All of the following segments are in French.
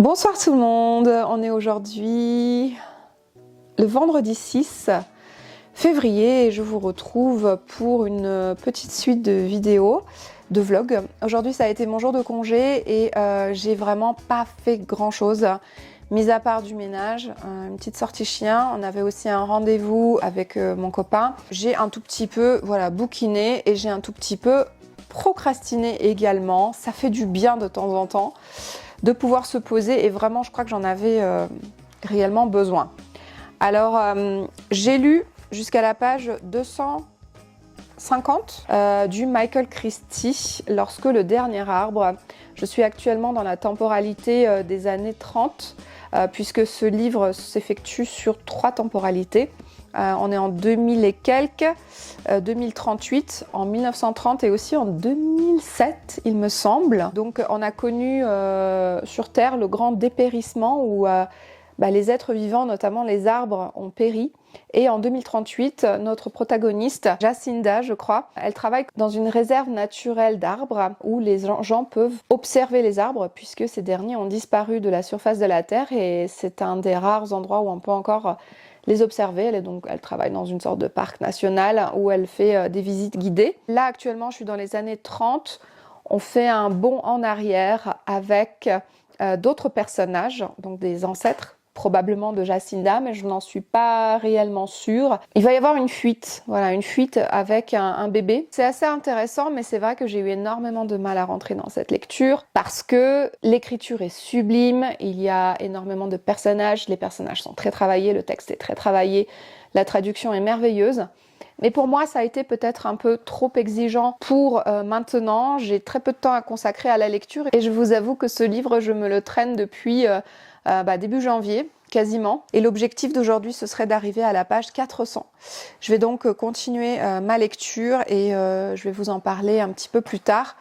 Bonsoir tout le monde, on est aujourd'hui le vendredi 6 février et je vous retrouve pour une petite suite de vidéos, de vlogs. Aujourd'hui ça a été mon jour de congé et j'ai vraiment pas fait grand chose, mis à part du ménage, une petite sortie chien. On avait aussi un rendez-vous avec mon copain. J'ai un tout petit peu bouquiné et j'ai un tout petit peu procrastiné également. Ça fait du bien de temps en temps de pouvoir se poser et vraiment je crois que j'en avais réellement besoin. Alors j'ai lu jusqu'à la page 250 du Michael Christie, Lorsque le dernier arbre. Je suis actuellement dans la temporalité des années 30 puisque ce livre s'effectue sur 3 temporalités. On est en 2000 et quelques, 2038, en 1930 et aussi en 2007 il me semble. Donc on a connu sur Terre le grand dépérissement où les êtres vivants, notamment les arbres, ont péri. Et en 2038, notre protagoniste, Jacinda je crois, elle travaille dans une réserve naturelle d'arbres où les gens peuvent observer les arbres puisque ces derniers ont disparu de la surface de la Terre et c'est un des rares endroits où on peut encore les observer. Elle travaille dans une sorte de parc national où elle fait des visites guidées. Là actuellement je suis dans les années 30, on fait un bond en arrière avec d'autres personnages, donc des ancêtres probablement de Jacinda, mais je n'en suis pas réellement sûre. Il va y avoir une fuite, une fuite avec un bébé. C'est assez intéressant, mais c'est vrai que j'ai eu énormément de mal à rentrer dans cette lecture parce que l'écriture est sublime, il y a énormément de personnages, les personnages sont très travaillés, le texte est très travaillé, la traduction est merveilleuse. Mais pour moi, ça a été peut-être un peu trop exigeant pour maintenant. J'ai très peu de temps à consacrer à la lecture et je vous avoue que ce livre, je me le traîne depuis début janvier, quasiment. Et l'objectif d'aujourd'hui, ce serait d'arriver à la page 400. Je vais donc continuer ma lecture et je vais vous en parler un petit peu plus tard.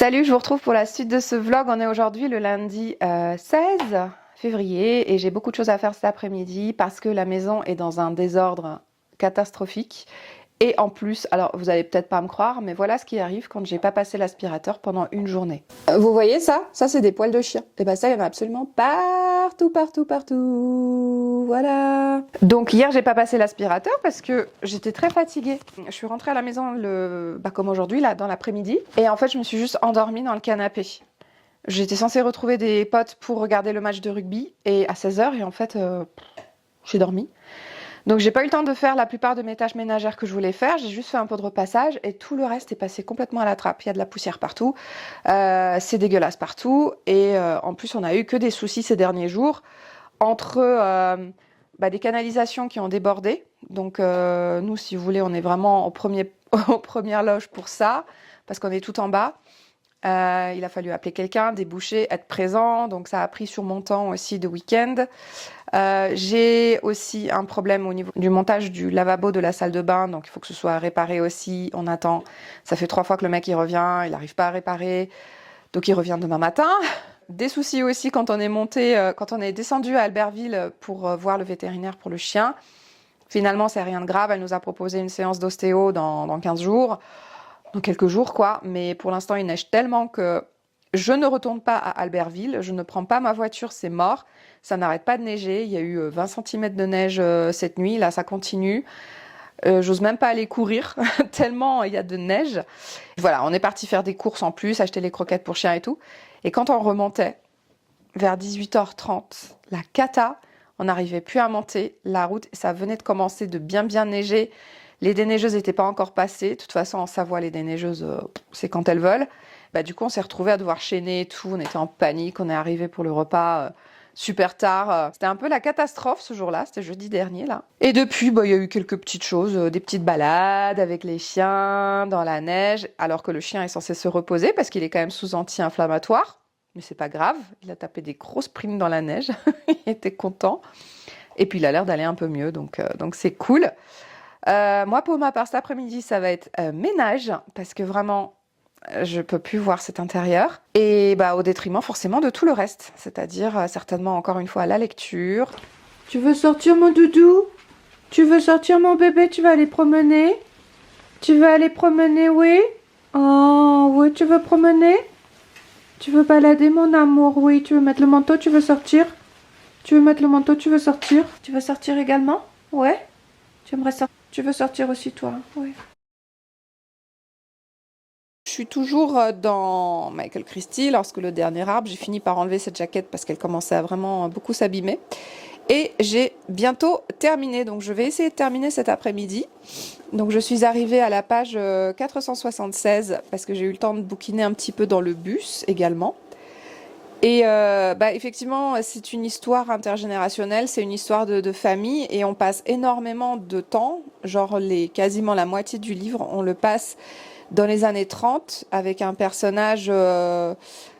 Salut, je vous retrouve pour la suite de ce vlog. On est aujourd'hui le lundi 16 février et j'ai beaucoup de choses à faire cet après-midi parce que la maison est dans un désordre catastrophique. Et en plus, alors vous allez peut-être pas me croire, mais voilà ce qui arrive quand j'ai pas passé l'aspirateur pendant une journée. Vous voyez ça? Ça c'est des poils de chien. Et ben ça, il y en a absolument partout, partout, partout. Voilà. Donc hier, j'ai pas passé l'aspirateur parce que j'étais très fatiguée. Je suis rentrée à la maison comme aujourd'hui, là, dans l'après-midi. Et en fait, je me suis juste endormie dans le canapé. J'étais censée retrouver des potes pour regarder le match de rugby et à 16h et en fait, j'ai dormi. Donc j'ai pas eu le temps de faire la plupart de mes tâches ménagères que je voulais faire, j'ai juste fait un peu de repassage et tout le reste est passé complètement à la trappe. Il y a de la poussière partout, c'est dégueulasse partout et en plus on a eu que des soucis ces derniers jours entre des canalisations qui ont débordé. Donc nous, si vous voulez, on est vraiment aux premières loges pour ça parce qu'on est tout en bas. Il a fallu appeler quelqu'un, déboucher, être présent, donc ça a pris sur mon temps aussi de week-end. J'ai aussi un problème au niveau du montage du lavabo de la salle de bain, donc il faut que ce soit réparé aussi. On attend, ça fait 3 fois que le mec il revient, il n'arrive pas à réparer, donc il revient demain matin. Des soucis aussi quand on est descendu à Albertville pour voir le vétérinaire pour le chien. Finalement, c'est rien de grave, elle nous a proposé une séance d'ostéo dans 15 jours. Dans quelques jours quoi, mais pour l'instant il neige tellement que je ne retourne pas à Albertville, je ne prends pas ma voiture, c'est mort, ça n'arrête pas de neiger, il y a eu 20 cm de neige cette nuit, là ça continue, j'ose même pas aller courir tellement il y a de neige. Voilà, on est parti faire des courses en plus, acheter les croquettes pour chien et tout, et quand on remontait vers 18h30, la cata, on n'arrivait plus à monter la route, ça venait de commencer de bien neiger. Les déneigeuses n'étaient pas encore passées. De toute façon, en Savoie, les déneigeuses, c'est quand elles veulent. Du coup, on s'est retrouvés à devoir chaîner et tout. On était en panique. On est arrivé pour le repas super tard. C'était un peu la catastrophe ce jour-là. C'était jeudi dernier, là. Et depuis, il y a eu quelques petites choses. Des petites balades avec les chiens dans la neige. Alors que le chien est censé se reposer parce qu'il est quand même sous anti-inflammatoire. Mais c'est pas grave. Il a tapé des grosses primes dans la neige. Il était content. Et puis, il a l'air d'aller un peu mieux. Donc c'est cool. Moi, pour ma part, cet après-midi, ça va être ménage, parce que vraiment, je peux plus voir cet intérieur. Et au détriment, forcément, de tout le reste. C'est-à-dire, certainement, encore une fois, la lecture. Tu veux sortir, mon doudou? Tu veux sortir, mon bébé? Tu vas aller promener? Tu veux aller promener, oui? Oh, oui, tu veux promener? Tu veux balader, mon amour? Oui, tu veux mettre le manteau? Tu veux sortir? Tu veux mettre le manteau? Tu veux sortir? Tu veux sortir également? Ouais? Tu aimerais sortir? Tu veux sortir aussi, toi? Oui. Je suis toujours dans Michael Christie. Lorsque le dernier arbre, j'ai fini par enlever cette jaquette parce qu'elle commençait à vraiment beaucoup s'abîmer. Et j'ai bientôt terminé. Donc, je vais essayer de terminer cet après-midi. Donc, je suis arrivée à la page 476 parce que j'ai eu le temps de bouquiner un petit peu dans le bus également. Et effectivement, c'est une histoire intergénérationnelle, c'est une histoire de famille et on passe énormément de temps, genre quasiment la moitié du livre, on le passe dans les années 30 avec un personnage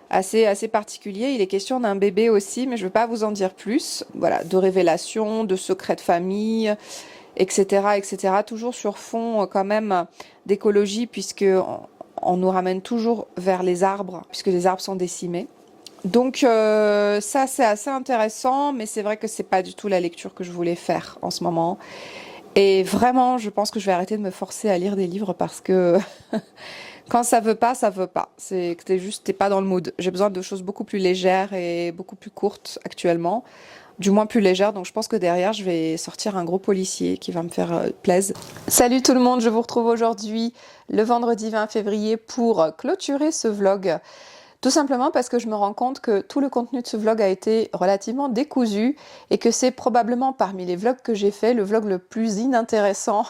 assez particulier. Il est question d'un bébé aussi, mais je ne veux pas vous en dire plus. Voilà, de révélations, de secrets de famille, etc., etc. Toujours sur fond quand même d'écologie puisque on nous ramène toujours vers les arbres, puisque les arbres sont décimés. Donc ça c'est assez intéressant, mais c'est vrai que c'est pas du tout la lecture que je voulais faire en ce moment. Et vraiment, je pense que je vais arrêter de me forcer à lire des livres parce que quand ça veut pas, ça veut pas. C'est que t'es pas dans le mood. J'ai besoin de choses beaucoup plus légères et beaucoup plus courtes actuellement. Du moins plus légères, donc je pense que derrière je vais sortir un gros policier qui va me faire plaisir. Salut tout le monde, je vous retrouve aujourd'hui le vendredi 20 février pour clôturer ce vlog. Tout simplement parce que je me rends compte que tout le contenu de ce vlog a été relativement décousu et que c'est probablement parmi les vlogs que j'ai fait le vlog le plus inintéressant.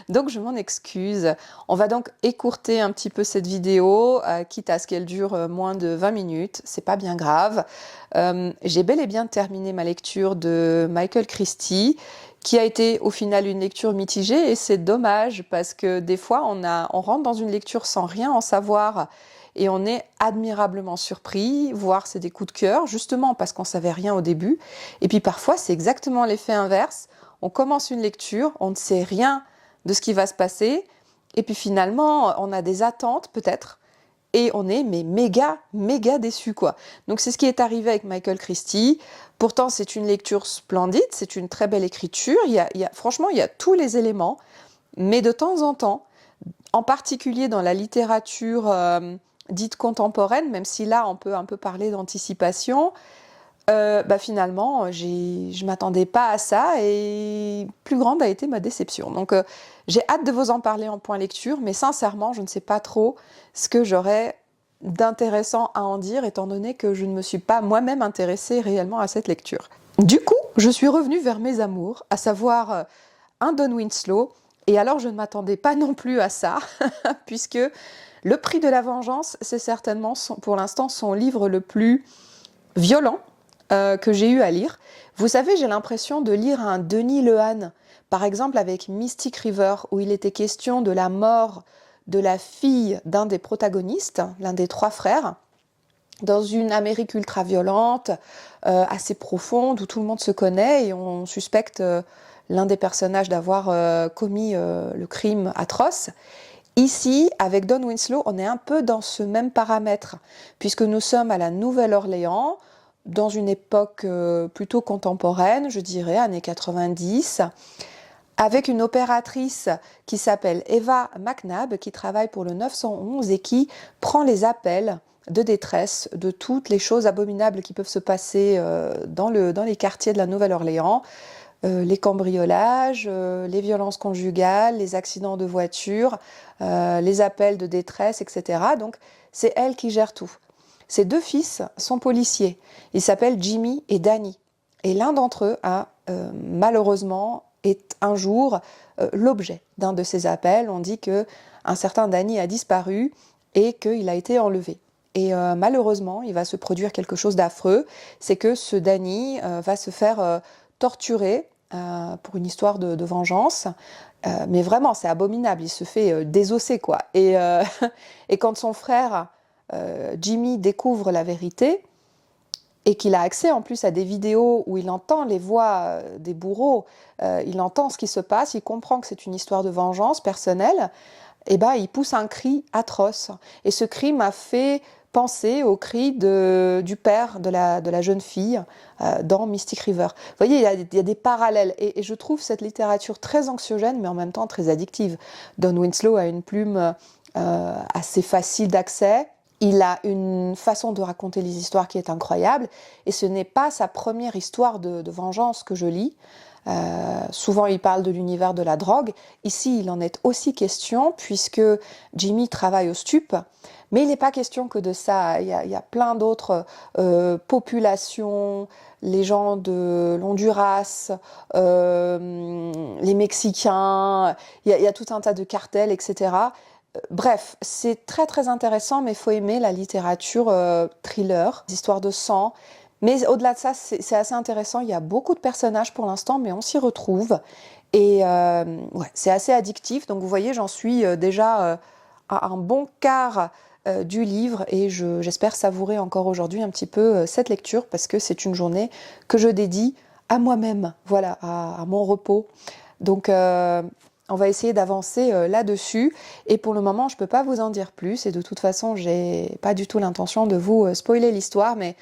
Donc je m'en excuse. On va donc écourter un petit peu cette vidéo, quitte à ce qu'elle dure moins de 20 minutes. C'est pas bien grave. J'ai bel et bien terminé ma lecture de Michael Christie, qui a été au final une lecture mitigée et c'est dommage parce que des fois on rentre dans une lecture sans rien en savoir. Et on est admirablement surpris, voire c'est des coups de cœur, justement parce qu'on savait rien au début. Et puis parfois, c'est exactement l'effet inverse. On commence une lecture, on ne sait rien de ce qui va se passer. Et puis finalement, on a des attentes peut-être. et on est mais méga déçus quoi. Donc c'est ce qui est arrivé avec Michael Christie. Pourtant c'est une lecture splendide, c'est une très belle écriture, franchement il y a tous les éléments, mais de temps en temps, en particulier dans la littérature dite contemporaine, même si là on peut un peu parler d'anticipation, finalement je m'attendais pas à ça et plus grande a été ma déception. Donc j'ai hâte de vous en parler en point lecture, mais sincèrement je ne sais pas trop ce que j'aurais d'intéressant à en dire étant donné que je ne me suis pas moi-même intéressée réellement à cette lecture. Du coup, je suis revenue vers mes amours, à savoir un Don Winslow, et alors je ne m'attendais pas non plus à ça, puisque Le Prix de la Vengeance, c'est certainement pour l'instant son livre le plus violent que j'ai eu à lire. Vous savez, j'ai l'impression de lire un Denis Lehane, par exemple avec Mystic River, où il était question de la mort de la fille d'un des protagonistes, l'un des trois frères, dans une Amérique ultra violente, assez profonde, où tout le monde se connaît et on suspecte l'un des personnages d'avoir commis le crime atroce. Ici, avec Don Winslow, on est un peu dans ce même paramètre, puisque nous sommes à la Nouvelle-Orléans, dans une époque plutôt contemporaine, je dirais, années 90, avec une opératrice qui s'appelle Eva McNabb, qui travaille pour le 911 et qui prend les appels de détresse de toutes les choses abominables qui peuvent se passer dans les quartiers de la Nouvelle-Orléans, les cambriolages, les violences conjugales, les accidents de voiture, les appels de détresse, etc. Donc c'est elle qui gère tout. Ses deux fils sont policiers. Ils s'appellent Jimmy et Danny. Et l'un d'entre eux a malheureusement est un jour l'objet d'un de ces appels. On dit qu'un certain Danny a disparu et qu'il a été enlevé. Et malheureusement, il va se produire quelque chose d'affreux. C'est que ce Danny va se faire torturé pour une histoire de vengeance. Mais vraiment, c'est abominable. Il se fait désosser, quoi. Et quand son frère Jimmy découvre la vérité et qu'il a accès en plus à des vidéos où il entend les voix des bourreaux, il entend ce qui se passe, il comprend que c'est une histoire de vengeance personnelle, et ben il pousse un cri atroce. Et ce cri m'a fait penser au cri du père de la jeune fille dans Mystic River. Vous voyez, il y a des parallèles et je trouve cette littérature très anxiogène mais en même temps très addictive. Don Winslow a une plume assez facile d'accès. Il a une façon de raconter les histoires qui est incroyable et ce n'est pas sa première histoire de vengeance que je lis. Souvent il parle de l'univers de la drogue. Ici il en est aussi question puisque Jimmy travaille au stup, mais il n'est pas question que de ça. Il y a plein d'autres populations, les gens de l'Honduras, les Mexicains, il y a tout un tas de cartels, etc. Bref, c'est très très intéressant, mais il faut aimer la littérature thriller, des histoires de sang. Mais au-delà de ça, c'est assez intéressant. Il y a beaucoup de personnages pour l'instant, mais on s'y retrouve. Et ouais, c'est assez addictif. Donc vous voyez, j'en suis déjà à un bon quart du livre et j'espère savourer encore aujourd'hui un petit peu cette lecture parce que c'est une journée que je dédie à moi-même, voilà, à mon repos. Donc on va essayer d'avancer là-dessus et pour le moment je peux pas vous en dire plus et de toute façon j'ai pas du tout l'intention de vous spoiler l'histoire, mais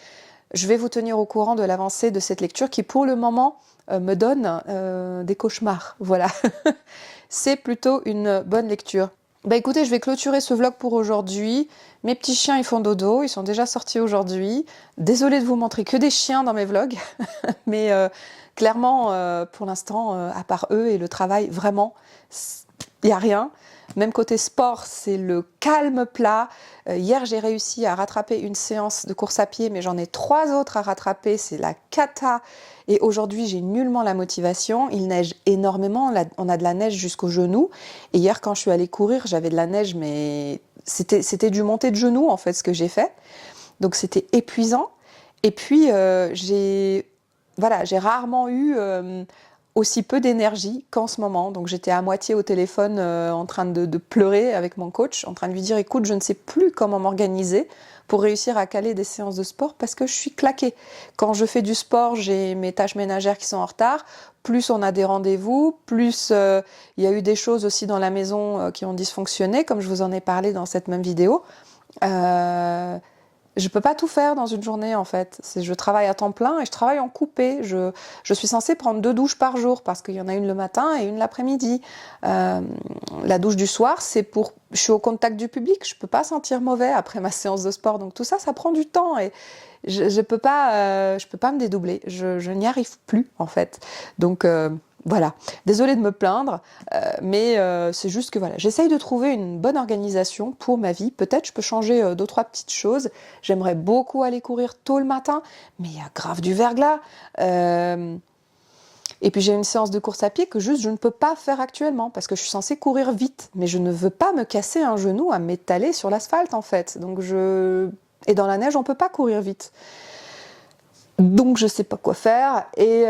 je vais vous tenir au courant de l'avancée de cette lecture qui pour le moment me donne des cauchemars, voilà. C'est plutôt une bonne lecture. Bah écoutez, je vais clôturer ce vlog pour aujourd'hui. Mes petits chiens ils font dodo, ils sont déjà sortis aujourd'hui. Désolée de vous montrer que des chiens dans mes vlogs, mais clairement pour l'instant, à part eux et le travail, vraiment, il n'y a rien. Même côté sport, c'est le calme plat. Hier, j'ai réussi à rattraper une séance de course à pied, mais j'en ai 3 autres à rattraper. C'est la cata. Et aujourd'hui, j'ai nullement la motivation. Il neige énormément. On a de la neige jusqu'aux genoux. Et hier, quand je suis allée courir, j'avais de la neige, mais c'était du monté de genoux, en fait, ce que j'ai fait. Donc, c'était épuisant. Et puis, j'ai rarement eu aussi peu d'énergie qu'en ce moment. Donc j'étais à moitié au téléphone en train de pleurer avec mon coach, en train de lui dire écoute, je ne sais plus comment m'organiser pour réussir à caler des séances de sport parce que je suis claquée. Quand je fais du sport, j'ai mes tâches ménagères qui sont en retard, plus on a des rendez-vous, plus il y a eu des choses aussi dans la maison qui ont dysfonctionné, comme je vous en ai parlé dans cette même vidéo. Je peux pas tout faire dans une journée en fait. Je travaille à temps plein et je travaille en coupé. Je suis censée prendre 2 douches par jour parce qu'il y en a une le matin et une l'après-midi. La douche du soir, je suis au contact du public. Je peux pas sentir mauvais après ma séance de sport. Donc tout ça, ça prend du temps et je peux pas me dédoubler. Je n'y arrive plus en fait. Donc voilà, désolée de me plaindre, mais c'est juste que voilà, j'essaye de trouver une bonne organisation pour ma vie. Peut-être je peux changer 2-3 petites choses. J'aimerais beaucoup aller courir tôt le matin, mais il y a grave du verglas. Et puis j'ai une séance de course à pied que juste je ne peux pas faire actuellement parce que je suis censée courir vite, mais je ne veux pas me casser un genou à m'étaler sur l'asphalte en fait. Et dans la neige, on peut pas courir vite. Donc je sais pas quoi faire et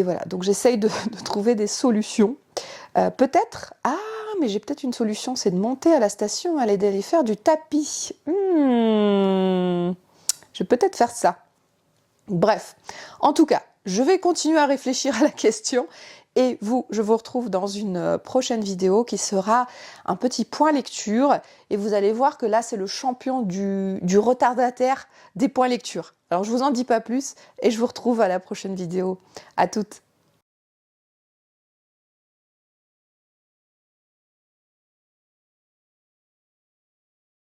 voilà, donc j'essaye de trouver des solutions. Peut-être, mais j'ai peut-être une solution, c'est de monter à la station, aller faire du tapis. Je vais peut-être faire ça. Bref, en tout cas, je vais continuer à réfléchir à la question. Et je vous retrouve dans une prochaine vidéo qui sera un petit point lecture. Et vous allez voir que là, c'est le champion du retardataire des points lecture. Alors, je vous en dis pas plus et je vous retrouve à la prochaine vidéo. À toutes!